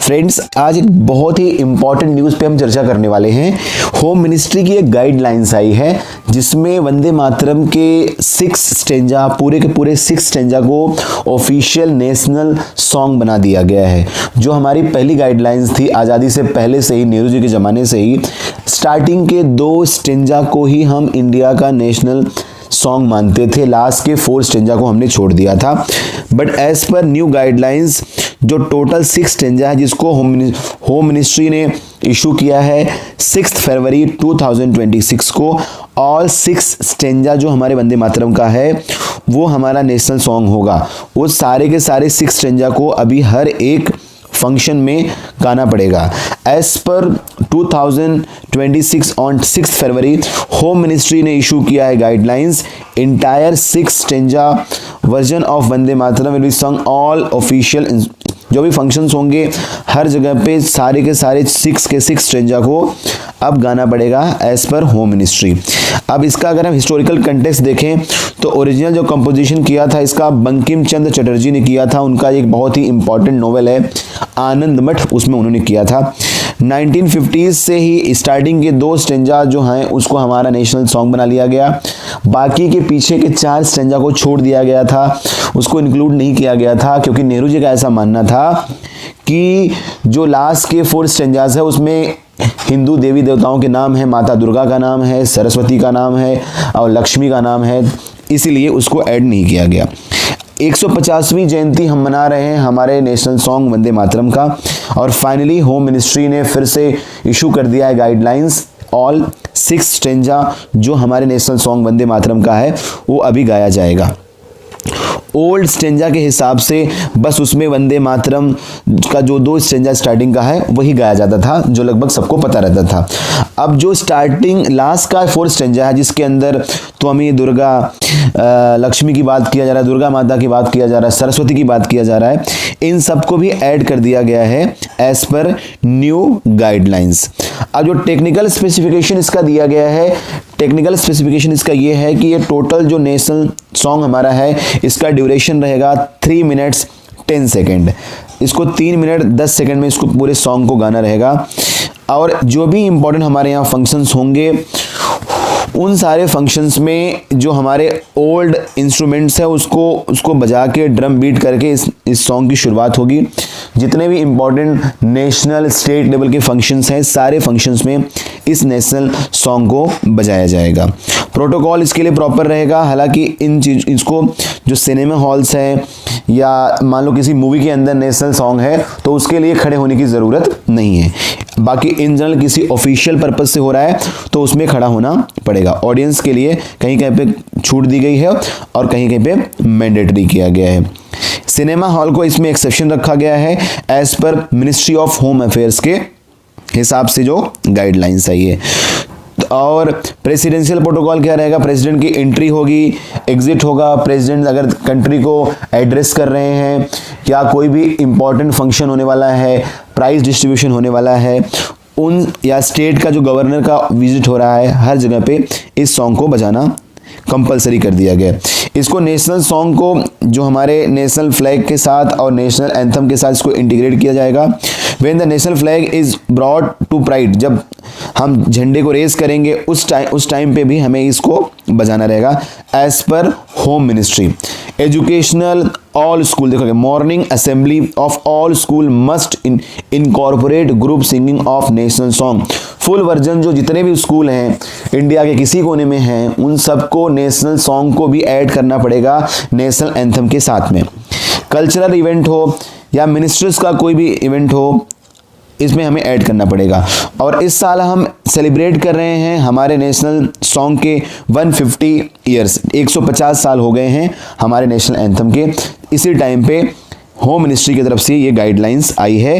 Friends, आज एक बहुत ही इंपॉर्टेंट न्यूज़ पे हम चर्चा करने वाले हैं। होम मिनिस्ट्री की एक गाइडलाइंस आई है जिसमें वंदे मातरम के 6 स्टेंजा, पूरे के पूरे 6 स्टेंजा को ऑफिशियल नेशनल सॉन्ग बना दिया गया है। जो हमारी पहली गाइडलाइंस थी आज़ादी से पहले से ही, नेहरू जी के ज़माने से ही, स्टार्टिंग के 2 स्टेंजा को ही हम इंडिया का नेशनल सॉन्ग मानते थे, लास्ट के 4 स्टेंजा को हमने छोड़ दिया था। But as per new guidelines जो टोटल 6 स्टेंजा है जिसको होम मिनिस्ट्री ने इशू किया है 6 फरवरी 2026 को, ऑल 6 स्टेंजा जो हमारे वंदे मातरम का है वो हमारा नेशनल सॉन्ग होगा। वो सारे के सारे 6 स्टेंजा को अभी हर एक फंक्शन में गाना पड़ेगा। एज पर 2026 ऑन 6 फरवरी होम मिनिस्ट्री ने इशू किया है guidelines, entire 6 stanza version of Vande Mataram will be song all official. जो भी फंक्शंस होंगे हर जगह पे सारे के सारे 6 के 6 स्टेंजा को अब गाना पड़ेगा एज पर होम मिनिस्ट्री। अब इसका अगर हम हिस्टोरिकल कंटेक्स्ट देखें तो ओरिजिनल जो कंपोजिशन किया था इसका बंकिम चंद्र चटर्जी ने किया था। उनका एक बहुत ही इंपॉर्टेंट नोवेल है आनंद मठ, उसमें उन्होंने किया था। 1950s से ही स्टार्टिंग के 2 स्टेंजा जो हैं उसको हमारा नेशनल सॉन्ग बना लिया गया। बाकी के पीछे के 4 स्टेंजा को छोड़ दिया गया था, उसको इंक्लूड नहीं किया गया था क्योंकि नेहरू जी का ऐसा मानना था कि जो लास्ट के 4 स्टेंजास है उसमें हिंदू देवी देवताओं के नाम है, माता दुर्गा का नाम है, सरस्वती का नाम है और लक्ष्मी का नाम है, इसीलिए उसको ऐड नहीं किया गया। 150वीं जयंती हम मना रहे हैं हमारे नेशनल सॉन्ग वंदे मातरम का, और फाइनली होम मिनिस्ट्री ने फिर से इशू कर दिया है गाइडलाइंस, ऑल 6 स्टेंजा जो हमारे नेशनल सॉन्ग वंदे मातरम का है वो अभी गाया जाएगा। ओल्ड स्टेंजा के हिसाब से बस उसमें वंदे मातरम का जो 2 स्टेंजा स्टार्टिंग का है वही गाया जाता था, जो लगभग सबको पता रहता था। अब जो स्टार्टिंग लास्ट का 4 स्टेंजा है जिसके अंदर त्वमी दुर्गा, लक्ष्मी की बात किया जा रहा है, दुर्गा माता की बात किया जा रहा है, सरस्वती की बात किया जा रहा है, इन सबको भी ऐड कर दिया गया है एज पर न्यू गाइडलाइंस। अब जो टेक्निकल स्पेसिफिकेशन इसका दिया गया है, टेक्निकल स्पेसिफिकेशन इसका ये है कि ये टोटल जो नेशनल सॉन्ग हमारा है इसका ड्यूरेशन रहेगा 3 मिनट्स 10 सेकेंड। इसको 3 मिनट 10 सेकेंड में इसको पूरे सॉन्ग को गाना रहेगा। और जो भी इम्पोर्टेंट हमारे यहाँ फंक्शंस होंगे उन सारे फंक्शंस में जो हमारे ओल्ड इंस्ट्रूमेंट्स है उसको बजा के ड्रम बीट करके इस सॉन्ग की शुरुआत होगी। जितने भी इम्पोर्टेंट नेशनल स्टेट लेवल के फंक्शंस हैं सारे फंक्शंस में इस नेशनल सॉन्ग को बजाया जाएगा। प्रोटोकॉल इसके लिए प्रॉपर रहेगा। हालांकि इसको जो सिनेमा हॉल्स हैं या मान लो किसी मूवी के अंदर नेशनल सॉन्ग है तो उसके लिए खड़े होने की ज़रूरत नहीं है। बाकी इन जनरल किसी ऑफिशियल पर्पस से हो रहा है तो उसमें खड़ा होना पड़ेगा। ऑडियंस के लिए कहीं कहीं पे छूट दी गई है और कहीं कहीं पे मैंडेटरी किया गया है। सिनेमा हॉल को इसमें एक्सेप्शन रखा गया है as per ministry of home affairs के हिसाब से जो गाइडलाइंस आई है। और प्रेसिडेंशियल प्रोटोकॉल क्या रहेगा, प्रेसिडेंट की एंट्री होगी, एग्जिट होगा, प्रेसिडेंट अगर कंट्री को एड्रेस कर रहे हैं या कोई भी इंपॉर्टेंट फंक्शन होने वाला है, प्राइज डिस्ट्रीब्यूशन होने वाला है, उन या स्टेट का जो गवर्नर का विजिट हो रहा है, हर जगह पे इस सॉन्ग को बजाना कंपलसरी कर दिया गया। इसको नेशनल सॉन्ग को जो हमारे नेशनल फ्लैग के साथ और नेशनल एंथम के साथ इसको इंटीग्रेट किया जाएगा। When the national flag is brought to pride, जब हम झंडे को रेस करेंगे उस टाइम पे भी हमें इसको बजाना रहेगा as per home ministry. Educational all school, देखोगे morning assembly of all school must incorporate group singing of national song. Full version जो जितने भी स्कूल हैं इंडिया के किसी कोने में हैं उन सबको नेशनल सॉन्ग को भी ऐड करना पड़ेगा नेशनल एंथम के साथ में। कल्चरल इवेंट हो या मिनिस्टर्स का कोई भी इवेंट हो इसमें हमें ऐड करना पड़ेगा। और इस साल हम सेलिब्रेट कर रहे हैं हमारे नेशनल सॉन्ग के 150 ईयर्स, 150 साल हो गए हैं हमारे नेशनल एंथम के। इसी टाइम पे होम मिनिस्ट्री की तरफ से ये गाइडलाइंस आई है।